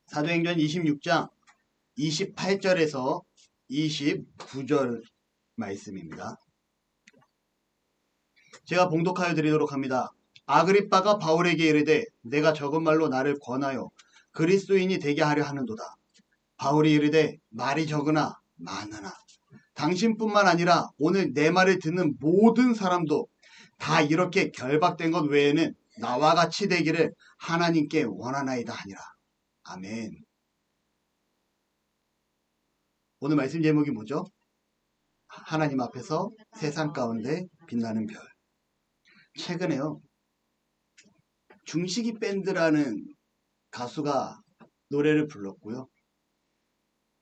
사도행전 26장 28절에서 29절 말씀입니다. 제가 봉독하여 드리도록 합니다. 아그리빠가 바울에게 이르되 내가 적은 말로 나를 권하여 그리스도인이 되게 하려 하는도다. 바울이 이르되 말이 적으나 많으나 당신뿐만 아니라 오늘 내 말을 듣는 모든 사람도 다 이렇게 결박된 것 외에는 나와 같이 되기를 하나님께 원하나이다 하니라. 아멘. 오늘 말씀 제목이 뭐죠? 하나님 앞에서 세상 가운데 빛나는 별. 최근에요, 중식이 밴드라는 가수가 노래를 불렀고요.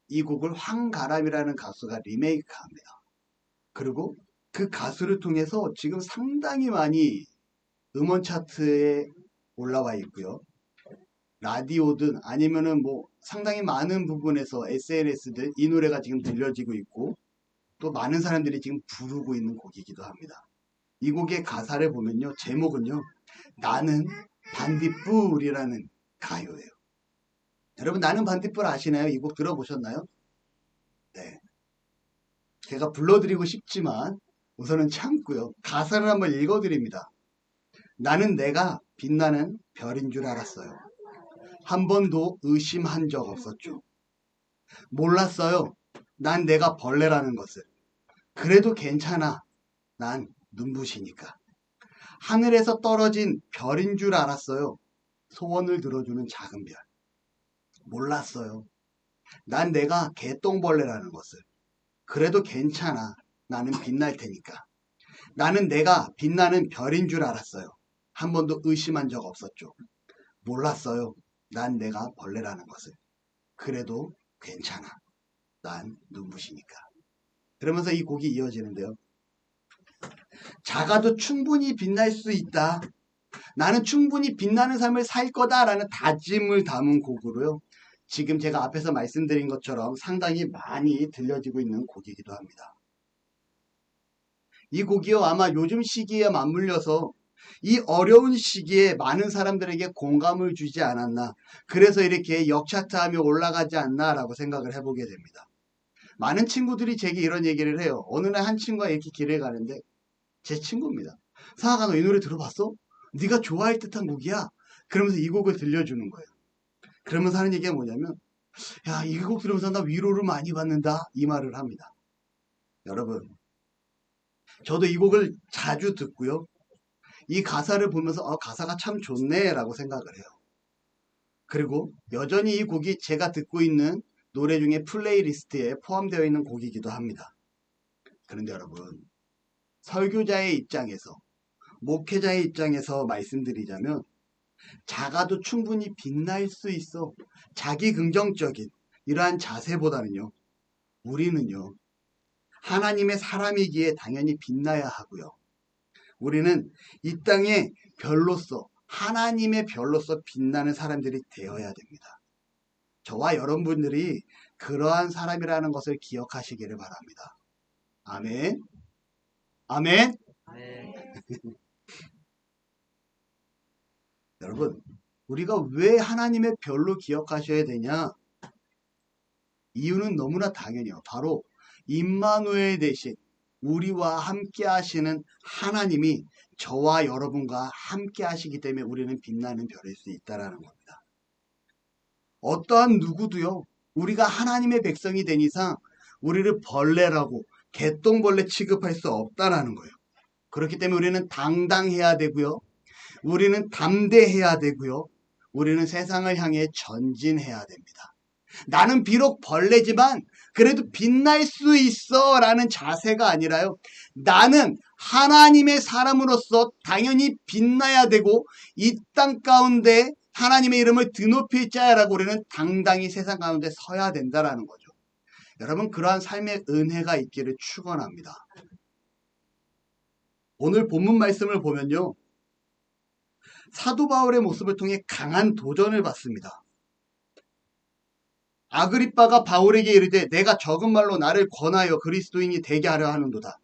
이 곡을 황가람이라는 가수가 리메이크합니다. 그리고 그 가수를 통해서 지금 상당히 많이 음원 차트에 올라와 있고요. 라디오든 아니면은 상당히 많은 부분에서 SNS들 이 노래가 지금 들려지고 있고 또 많은 사람들이 지금 부르고 있는 곡이기도 합니다. 이 곡의 가사를 보면요, 제목은요, 나는 반딧불이라는 가요예요. 여러분, 나는 반딧불 아시나요? 이 곡 들어보셨나요? 네. 제가 불러드리고 싶지만 우선은 참고요. 가사를 한번 읽어드립니다. 나는 내가 빛나는 별인 줄 알았어요. 한 번도 의심한 적 없었죠. 몰랐어요. 난 내가 벌레라는 것을. 그래도 괜찮아. 난 눈부시니까. 하늘에서 떨어진 별인 줄 알았어요. 소원을 들어주는 작은 별. 몰랐어요. 난 내가 개똥벌레라는 것을. 그래도 괜찮아. 나는 빛날 테니까. 나는 내가 빛나는 별인 줄 알았어요. 한 번도 의심한 적 없었죠. 몰랐어요. 난 내가 벌레라는 것을. 그래도 괜찮아. 난 눈부시니까. 그러면서 이 곡이 이어지는데요. 작아도 충분히 빛날 수 있다. 나는 충분히 빛나는 삶을 살 거다라는 다짐을 담은 곡으로요. 지금 제가 앞에서 말씀드린 것처럼 상당히 많이 들려지고 있는 곡이기도 합니다. 이 곡이요, 아마 요즘 시기에 맞물려서 이 어려운 시기에 많은 사람들에게 공감을 주지 않았나. 그래서 이렇게 역차트하며 올라가지 않나라고 생각을 해보게 됩니다. 많은 친구들이 제게 이런 얘기를 해요. 어느 날 한 친구가 이렇게 길을 가는데, 제 친구입니다. 상아가 너 이 노래 들어봤어? 네가 좋아할 듯한 곡이야. 그러면서 이 곡을 들려주는 거예요. 그러면서 하는 얘기가 뭐냐면, 야, 이 곡 들으면서 나 위로를 많이 받는다. 이 말을 합니다. 여러분, 저도 이 곡을 자주 듣고요. 이 가사를 보면서 가사가 참 좋네 라고 생각을 해요. 그리고 여전히 이 곡이 제가 듣고 있는 노래 중에 플레이리스트에 포함되어 있는 곡이기도 합니다. 그런데 여러분, 설교자의 입장에서, 목회자의 입장에서 말씀드리자면 작아도 충분히 빛날 수 있어. 자기 긍정적인 이러한 자세보다는요, 우리는요, 하나님의 사람이기에 당연히 빛나야 하고요. 우리는 이 땅의 별로서, 하나님의 별로서 빛나는 사람들이 되어야 됩니다. 저와 여러분들이 그러한 사람이라는 것을 기억하시기를 바랍니다. 아멘. 아멘. 네. 여러분, 우리가 왜 하나님의 별로 기억하셔야 되냐? 이유는 너무나 당연해요. 바로 임마누엘 대신 우리와 함께 하시는 하나님이 저와 여러분과 함께 하시기 때문에 우리는 빛나는 별일 수 있다는 겁니다. 어떠한 누구도요, 우리가 하나님의 백성이 된 이상 우리를 벌레라고 개똥벌레 취급할 수 없다는 거예요. 그렇기 때문에 우리는 당당해야 되고요. 우리는 담대해야 되고요. 우리는 세상을 향해 전진해야 됩니다. 나는 비록 벌레지만 그래도 빛날 수 있어 라는 자세가 아니라요, 나는 하나님의 사람으로서 당연히 빛나야 되고 이 땅 가운데 하나님의 이름을 드높일 자야라고 우리는 당당히 세상 가운데 서야 된다라는 거죠. 여러분, 그러한 삶의 은혜가 있기를 축원합니다. 오늘 본문 말씀을 보면요, 사도 바울의 모습을 통해 강한 도전을 받습니다. 아그리빠가 바울에게 이르되 내가 적은 말로 나를 권하여 그리스도인이 되게 하려 하는도다.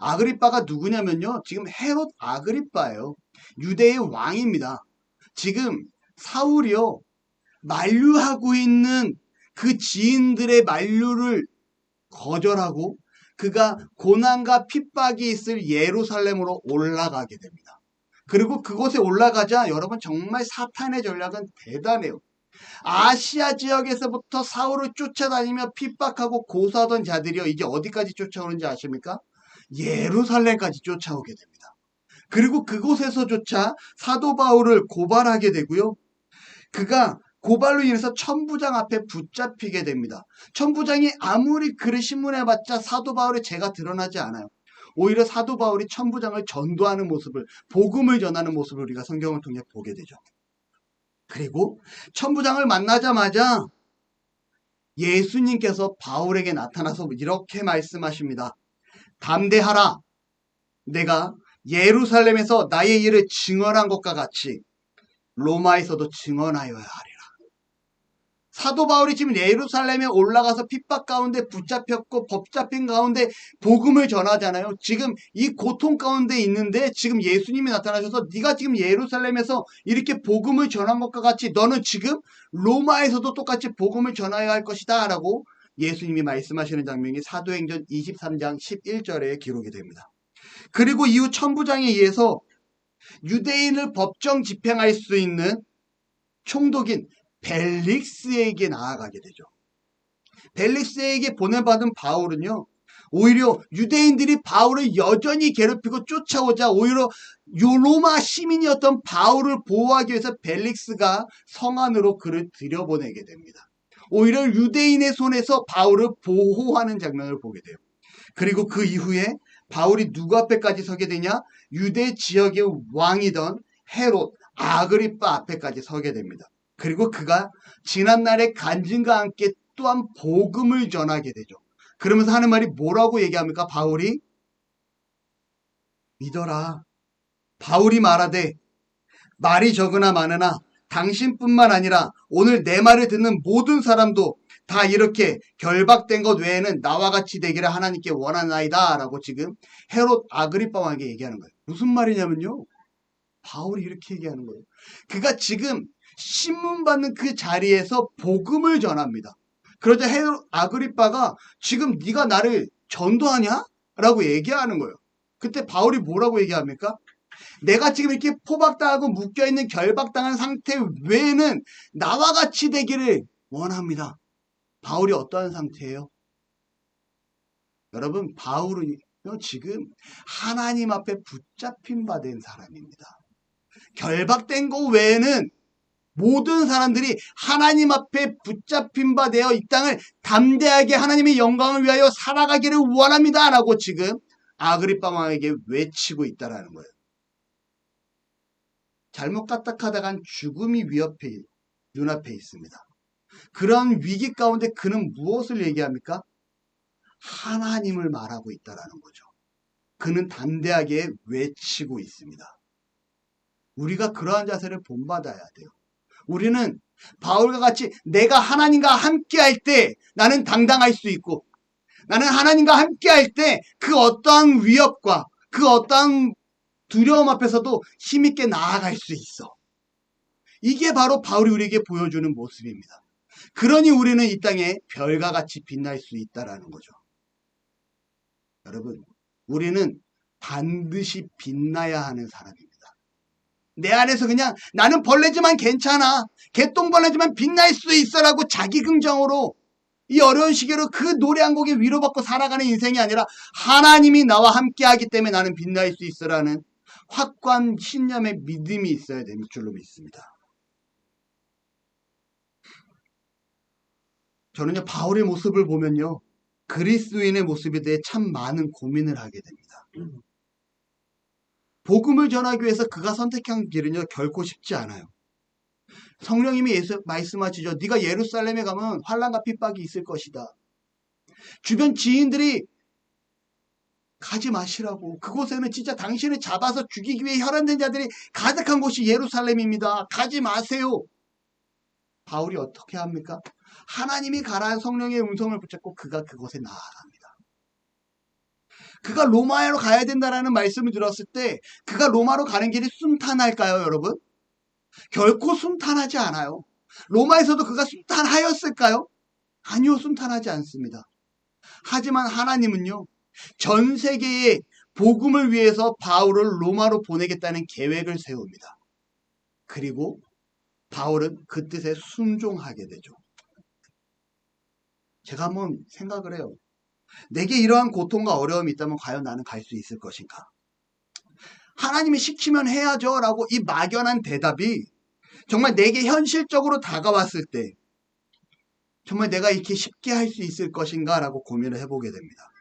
아그리빠가 누구냐면요, 지금 헤롯 아그리빠예요. 유대의 왕입니다. 지금 사울이요, 만류하고 있는 그 지인들의 만류를 거절하고 그가 고난과 핍박이 있을 예루살렘으로 올라가게 됩니다. 그리고 그곳에 올라가자 여러분 정말 사탄의 전략은 대단해요. 아시아 지역에서부터 사울을 쫓아다니며 핍박하고 고소하던 자들이요. 이제 어디까지 쫓아오는지 아십니까? 예루살렘까지 쫓아오게 됩니다. 그리고 그곳에서조차 사도 바울을 고발하게 되고요. 그가 고발로 인해서 천부장 앞에 붙잡히게 됩니다. 천부장이 아무리 글을 신문해봤자 사도 바울의 죄가 드러나지 않아요. 오히려 사도 바울이 천부장을 전도하는 모습을, 복음을 전하는 모습을 우리가 성경을 통해 보게 되죠. 그리고 천부장을 만나자마자 예수님께서 바울에게 나타나서 이렇게 말씀하십니다. 담대하라. 내가 예루살렘에서 나의 일을 증언한 것과 같이 로마에서도 증언하여야 하리라. 사도 바울이 지금 예루살렘에 올라가서 핍박 가운데 붙잡혔고 법 잡힌 가운데 복음을 전하잖아요. 지금 이 고통 가운데 있는데 지금 예수님이 나타나셔서 네가 지금 예루살렘에서 이렇게 복음을 전한 것과 같이 너는 지금 로마에서도 똑같이 복음을 전해야 할 것이다 라고 예수님이 말씀하시는 장면이 사도행전 23장 11절에 기록이 됩니다. 그리고 이후 천부장에 의해서 유대인을 법정 집행할 수 있는 총독인 벨릭스에게 나아가게 되죠. 벨릭스에게 보내받은 바울은요, 오히려 유대인들이 바울을 여전히 괴롭히고 쫓아오자 오히려 로마 시민이었던 바울을 보호하기 위해서 벨릭스가 성 안으로 그를 들여보내게 됩니다. 오히려 유대인의 손에서 바울을 보호하는 장면을 보게 돼요. 그리고 그 이후에 바울이 누구 앞에까지 서게 되냐? 유대 지역의 왕이던 헤롯 아그리빠 앞에까지 서게 됩니다. 그리고 그가 지난날의 간증과 함께 또한 복음을 전하게 되죠. 그러면서 하는 말이 뭐라고 얘기합니까? 바울이 믿어라. 바울이 말하되 말이 적으나 많으나 당신뿐만 아니라 오늘 내 말을 듣는 모든 사람도 다 이렇게 결박된 것 외에는 나와 같이 되기를 하나님께 원하나이다 라고 지금 헤롯 아그리빠 왕에게 얘기하는 거예요. 무슨 말이냐면요. 바울이 이렇게 얘기하는 거예요. 그가 지금 신문 받는 그 자리에서 복음을 전합니다. 그러자 헤롯 아그리빠가 지금 네가 나를 전도하냐? 라고 얘기하는 거예요. 그때 바울이 뭐라고 얘기합니까? 내가 지금 이렇게 포박당하고 묶여있는 결박당한 상태 외에는 나와 같이 되기를 원합니다. 바울이 어떠한 상태예요? 여러분, 바울은 지금 하나님 앞에 붙잡힌 바 된 사람입니다. 결박된 거 외에는 모든 사람들이 하나님 앞에 붙잡힌 바 되어 이 땅을 담대하게 하나님의 영광을 위하여 살아가기를 원합니다. 라고 지금 아그리빠 왕에게 외치고 있다는 거예요. 잘못 까딱하다간 죽음이 눈앞에 있습니다. 그런 위기 가운데 그는 무엇을 얘기합니까? 하나님을 말하고 있다는 거죠. 그는 담대하게 외치고 있습니다. 우리가 그러한 자세를 본받아야 돼요. 우리는 바울과 같이 내가 하나님과 함께 할 때 나는 당당할 수 있고 나는 하나님과 함께 할 때 그 어떠한 위협과 그 어떠한 두려움 앞에서도 힘있게 나아갈 수 있어. 이게 바로 바울이 우리에게 보여주는 모습입니다. 그러니 우리는 이 땅에 별과 같이 빛날 수 있다는 거죠. 여러분, 우리는 반드시 빛나야 하는 사람입니다. 내 안에서 그냥 나는 벌레지만 괜찮아. 개똥벌레지만 빛날 수 있어라고 자기 긍정으로 이 어려운 시기로 그 노래 한 곡에 위로받고 살아가는 인생이 아니라 하나님이 나와 함께하기 때문에 나는 빛날 수 있어라는 확고한 신념의 믿음이 있어야 될 줄로 믿습니다. 저는요, 바울의 모습을 보면요, 그리스도인의 모습에 대해 참 많은 고민을 하게 됩니다. 복음을 전하기 위해서 그가 선택한 길은요, 결코 쉽지 않아요. 성령님이 말씀하시죠. 네가 예루살렘에 가면 환난과 핍박이 있을 것이다. 주변 지인들이 가지 마시라고. 그곳에는 진짜 당신을 잡아서 죽이기 위해 혈안된 자들이 가득한 곳이 예루살렘입니다. 가지 마세요. 바울이 어떻게 합니까? 하나님이 가라는 성령의 음성을 붙잡고 그가 그곳에 나아갑니다. 그가 로마로 가야 된다라는 말씀을 들었을 때 그가 로마로 가는 길이 순탄할까요, 여러분? 결코 순탄하지 않아요. 로마에서도 그가 순탄하였을까요? 아니요, 순탄하지 않습니다. 하지만 하나님은요, 전 세계의 복음을 위해서 바울을 로마로 보내겠다는 계획을 세웁니다. 그리고 바울은 그 뜻에 순종하게 되죠. 제가 한번 생각을 해요. 내게 이러한 고통과 어려움이 있다면 과연 나는 갈 수 있을 것인가? 하나님이 시키면 해야죠 라고 이 막연한 대답이 정말 내게 현실적으로 다가왔을 때 정말 내가 이렇게 쉽게 할 수 있을 것인가 라고 고민을 해보게 됩니다.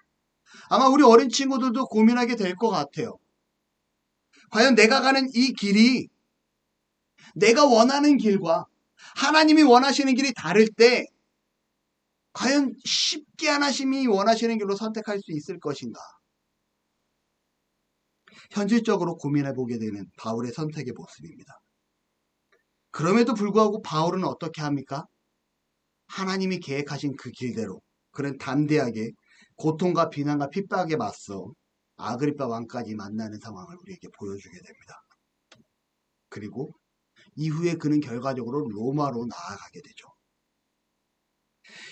아마 우리 어린 친구들도 고민하게 될 것 같아요. 과연 내가 가는 이 길이 내가 원하는 길과 하나님이 원하시는 길이 다를 때 과연 쉽게 하나님이 원하시는 길로 선택할 수 있을 것인가? 현실적으로 고민해보게 되는 바울의 선택의 모습입니다. 그럼에도 불구하고 바울은 어떻게 합니까? 하나님이 계획하신 그 길대로 그는 담대하게 고통과 비난과 핍박에 맞서 아그리파 왕까지 만나는 상황을 우리에게 보여주게 됩니다. 그리고 이후에 그는 결과적으로 로마로 나아가게 되죠.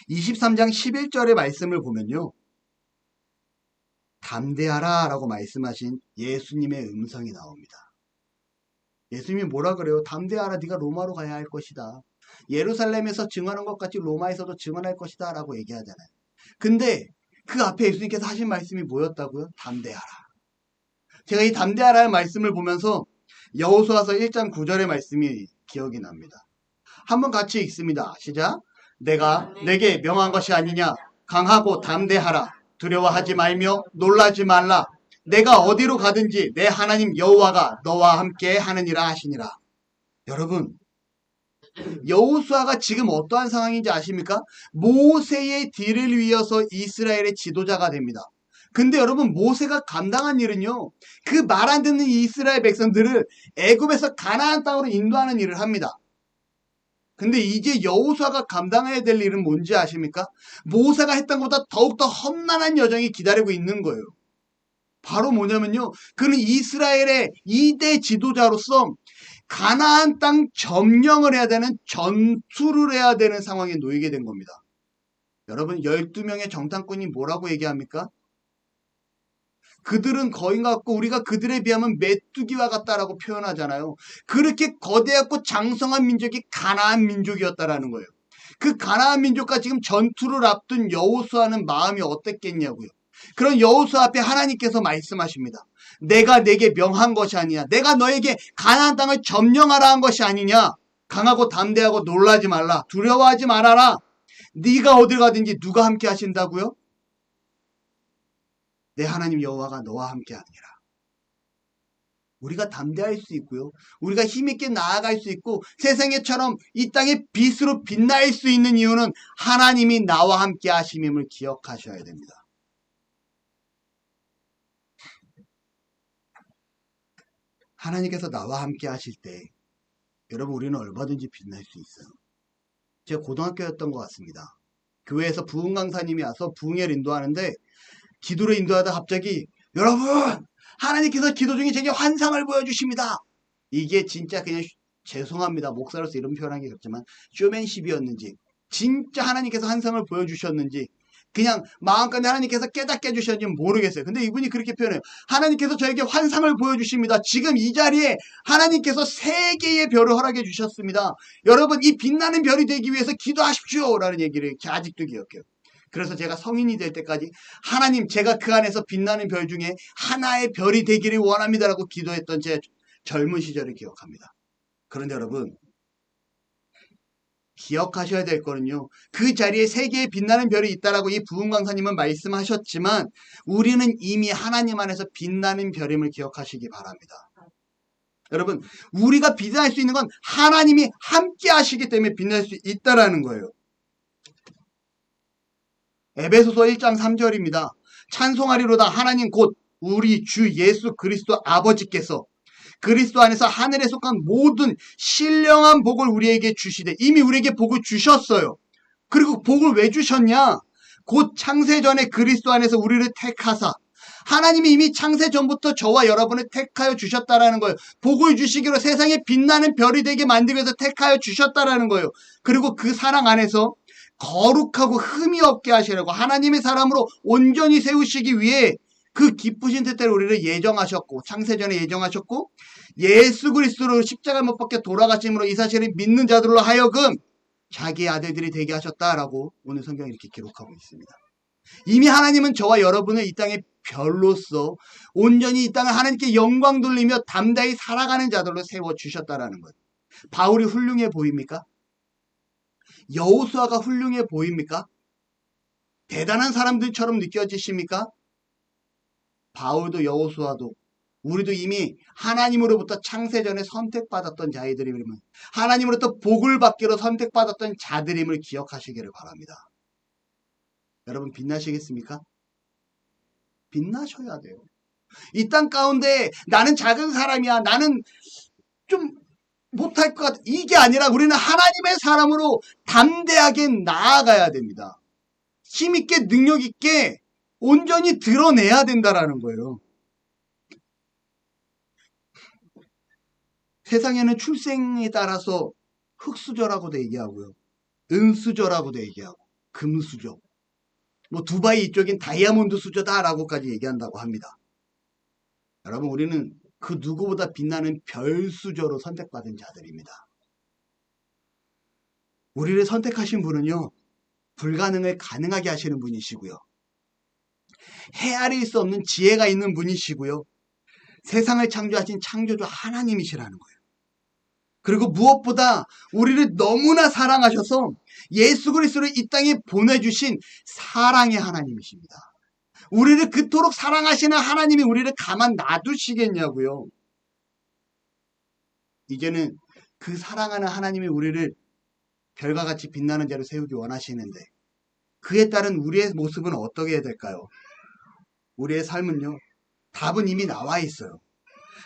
23장 11절의 말씀을 보면요. 담대하라 라고 말씀하신 예수님의 음성이 나옵니다. 예수님이 뭐라 그래요? 담대하라, 네가 로마로 가야 할 것이다. 예루살렘에서 증언한 것 같이 로마에서도 증언할 것이다 라고 얘기하잖아요. 근데 그 앞에 예수님께서 하신 말씀이 뭐였다고요? 담대하라. 제가 이 담대하라의 말씀을 보면서 여호수아서 1장 9절의 말씀이 기억이 납니다. 한번 같이 읽습니다. 시작. 내가 내게 명한 것이 아니냐. 강하고 담대하라. 두려워하지 말며 놀라지 말라. 내가 어디로 가든지 내 하나님 여호와가 너와 함께 하느니라 하시니라. 여러분, 여호수아가 지금 어떠한 상황인지 아십니까? 모세의 뒤를 이어서 이스라엘의 지도자가 됩니다. 근데 여러분, 모세가 감당한 일은요, 그 말 안 듣는 이스라엘 백성들을 애굽에서 가나안 땅으로 인도하는 일을 합니다. 근데 이제 여호수아가 감당해야 될 일은 뭔지 아십니까? 모세가 했던 것보다 더욱더 험난한 여정이 기다리고 있는 거예요. 바로 뭐냐면요, 그는 이스라엘의 2대 지도자로서 가나안 땅 점령을 해야 되는, 전투를 해야 되는 상황에 놓이게 된 겁니다. 여러분, 12명의 정탐꾼이 뭐라고 얘기합니까? 그들은 거인 같고 우리가 그들에 비하면 메뚜기와 같다라고 표현하잖아요. 그렇게 거대하고 장성한 민족이 가나안 민족이었다라는 거예요. 그 가나안 민족과 지금 전투를 앞둔 여호수아는 마음이 어땠겠냐고요. 그런 여호수아 앞에 하나님께서 말씀하십니다. 내가 내게 명한 것이 아니냐. 내가 너에게 가나안 땅을 점령하라 한 것이 아니냐. 강하고 담대하고 놀라지 말라. 두려워하지 말아라. 네가 어딜 가든지 누가 함께 하신다고요? 내 하나님 여호와가 너와 함께 하니라. 우리가 담대할 수 있고요. 우리가 힘있게 나아갈 수 있고 세상에처럼 이 땅의 빛으로 빛날 수 있는 이유는 하나님이 나와 함께 하심임을 기억하셔야 됩니다. 하나님께서 나와 함께 하실 때 여러분, 우리는 얼마든지 빛날 수 있어요. 제가 고등학교였던 것 같습니다. 교회에서 부흥 강사님이 와서 부흥회를 인도하는데 기도를 인도하다 갑자기 여러분, 하나님께서 기도 중에 제게 환상을 보여주십니다. 이게 진짜 그냥 죄송합니다. 목사로서 이런 표현하기 그렇지만 쇼맨십이었는지 진짜 하나님께서 환상을 보여주셨는지 그냥 마음까지 하나님께서 깨닫게 해주셨는지 모르겠어요. 근데 이분이 그렇게 표현해요. 하나님께서 저에게 환상을 보여주십니다. 지금 이 자리에 하나님께서 3개의 별을 허락해 주셨습니다. 여러분, 이 빛나는 별이 되기 위해서 기도하십시오 라는 얘기를 아직도 기억해요. 그래서 제가 성인이 될 때까지 하나님, 제가 그 안에서 빛나는 별 중에 하나의 별이 되기를 원합니다라고 기도했던 제 젊은 시절을 기억합니다. 그런데 여러분, 기억하셔야 될 거는요, 그 자리에 3개의 빛나는 별이 있다라고 이 부흥 강사님은 말씀하셨지만 우리는 이미 하나님 안에서 빛나는 별임을 기억하시기 바랍니다. 여러분, 우리가 빛날 수 있는 건 하나님이 함께 하시기 때문에 빛날 수 있다라는 거예요. 에베소서 1장 3절입니다. 찬송하리로다. 하나님 곧 우리 주 예수 그리스도 아버지께서 그리스도 안에서 하늘에 속한 모든 신령한 복을 우리에게 주시되, 이미 우리에게 복을 주셨어요. 그리고 복을 왜 주셨냐? 곧 창세 전에 그리스도 안에서 우리를 택하사 하나님이 이미 창세 전부터 저와 여러분을 택하여 주셨다라는 거예요. 복을 주시기로 세상에 빛나는 별이 되게 만들기 위해서 택하여 주셨다라는 거예요. 그리고 그 사랑 안에서 거룩하고 흠이 없게 하시려고 하나님의 사람으로 온전히 세우시기 위해 그 기쁘신 뜻대로 우리를 예정하셨고, 창세전에 예정하셨고, 예수 그리스도로 십자가 못 박혀 돌아가심으로 이 사실을 믿는 자들로 하여금 자기의 아들들이 되게 하셨다라고 오늘 성경이 이렇게 기록하고 있습니다. 이미 하나님은 저와 여러분을 이 땅의 별로서 온전히 이 땅을 하나님께 영광 돌리며 담대히 살아가는 자들로 세워주셨다라는 것. 바울이 훌륭해 보입니까? 여호수아가 훌륭해 보입니까? 대단한 사람들처럼 느껴지십니까? 바울도 여호수아도 우리도 이미 하나님으로부터 창세전에 선택받았던 자이들임을, 하나님으로부터 복을 받기로 선택받았던 자들임을 기억하시기를 바랍니다. 여러분 빛나시겠습니까? 빛나셔야 돼요. 이 땅 가운데 나는 작은 사람이야, 나는 좀 못할 것 같아, 이게 아니라 우리는 하나님의 사람으로 담대하게 나아가야 됩니다. 힘있게 능력있게 온전히 드러내야 된다라는 거예요. 세상에는 출생에 따라서 흙수저라고도 얘기하고요, 은수저라고도 얘기하고, 금수저, 뭐 두바이 이쪽인 다이아몬드 수저다라고까지 얘기한다고 합니다. 여러분 우리는 그 누구보다 빛나는 별수저로 선택받은 자들입니다. 우리를 선택하신 분은요, 불가능을 가능하게 하시는 분이시고요, 헤아릴 수 없는 지혜가 있는 분이시고요, 세상을 창조하신 창조주 하나님이시라는 거예요. 그리고 무엇보다 우리를 너무나 사랑하셔서 예수 그리스도를 이 땅에 보내주신 사랑의 하나님이십니다. 우리를 그토록 사랑하시는 하나님이 우리를 가만 놔두시겠냐고요. 이제는 그 사랑하는 하나님이 우리를 별과 같이 빛나는 자로 세우기 원하시는데 그에 따른 우리의 모습은 어떻게 해야 될까요? 우리의 삶은요, 답은 이미 나와 있어요.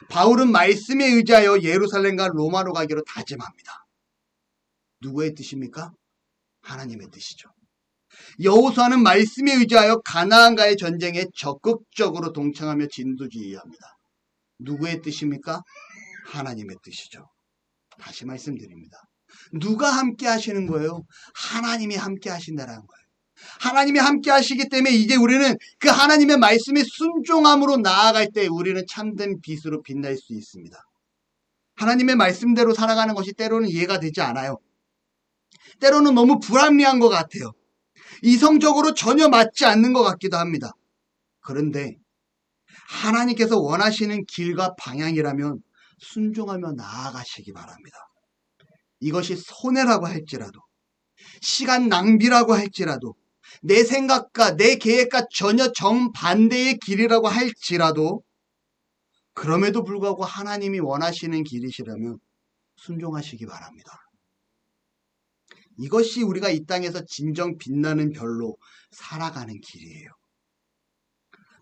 바울은 말씀에 의지하여 예루살렘과 로마로 가기로 다짐합니다. 누구의 뜻입니까? 하나님의 뜻이죠. 여호수아는 말씀에 의지하여 가나안과의 전쟁에 적극적으로 동참하며 진두지휘합니다. 누구의 뜻입니까? 하나님의 뜻이죠. 다시 말씀드립니다. 누가 함께 하시는 거예요? 하나님이 함께 하신다는 거예요. 하나님이 함께 하시기 때문에 이제 우리는 그 하나님의 말씀에 순종함으로 나아갈 때 우리는 참된 빛으로 빛날 수 있습니다. 하나님의 말씀대로 살아가는 것이 때로는 이해가 되지 않아요. 때로는 너무 불합리한 것 같아요. 이성적으로 전혀 맞지 않는 것 같기도 합니다. 그런데 하나님께서 원하시는 길과 방향이라면 순종하며 나아가시기 바랍니다. 이것이 손해라고 할지라도, 시간 낭비라고 할지라도, 내 생각과 내 계획과 전혀 정반대의 길이라고 할지라도, 그럼에도 불구하고 하나님이 원하시는 길이시라면 순종하시기 바랍니다. 이것이 우리가 이 땅에서 진정 빛나는 별로 살아가는 길이에요.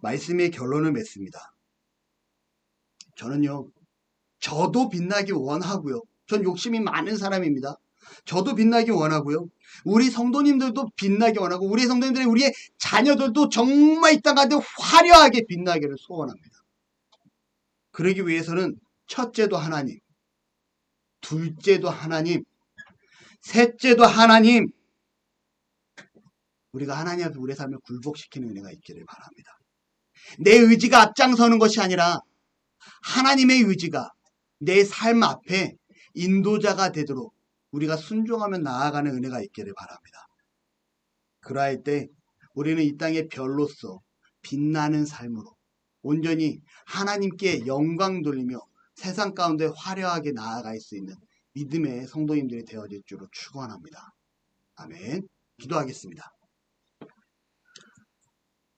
말씀의 결론을 맺습니다. 저도 빛나기 원하고요. 전 욕심이 많은 사람입니다. 저도 빛나기 원하고요. 우리 성도님들도 빛나기 원하고, 우리 성도님들이 우리의 자녀들도 정말 이 땅 가운데 화려하게 빛나기를 소원합니다. 그러기 위해서는 첫째도 하나님, 둘째도 하나님, 셋째도 하나님, 우리가 하나님 앞에 우리의 삶을 굴복시키는 은혜가 있기를 바랍니다. 내 의지가 앞장서는 것이 아니라 하나님의 의지가 내 삶 앞에 인도자가 되도록 우리가 순종하며 나아가는 은혜가 있기를 바랍니다. 그러할 때 우리는 이 땅의 별로서 빛나는 삶으로 온전히 하나님께 영광 돌리며 세상 가운데 화려하게 나아갈 수 있는 믿음의 성도님들이 되어질 줄로 축원합니다. 아멘. 기도하겠습니다.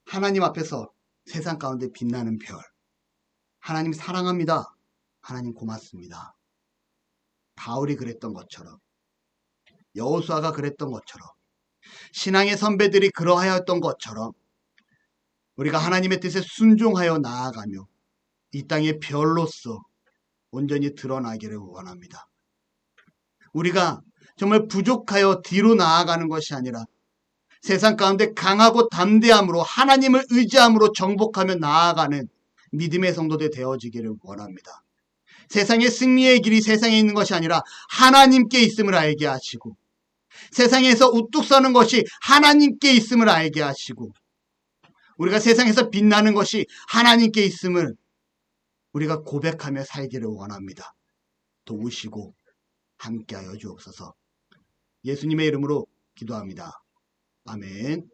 하나님 앞에서 세상 가운데 빛나는 별, 하나님 사랑합니다. 하나님 고맙습니다. 바울이 그랬던 것처럼, 여호수아가 그랬던 것처럼, 신앙의 선배들이 그러하였던 것처럼 우리가 하나님의 뜻에 순종하여 나아가며 이 땅의 별로서 온전히 드러나기를 원합니다. 우리가 정말 부족하여 뒤로 나아가는 것이 아니라 세상 가운데 강하고 담대함으로 하나님을 의지함으로 정복하며 나아가는 믿음의 성도들 되어지기를 원합니다. 세상의 승리의 길이 세상에 있는 것이 아니라 하나님께 있음을 알게 하시고, 세상에서 우뚝 서는 것이 하나님께 있음을 알게 하시고, 우리가 세상에서 빛나는 것이 하나님께 있음을 우리가 고백하며 살기를 원합니다. 도우시고 함께하여 주옵소서. 예수님의 이름으로 기도합니다. 아멘.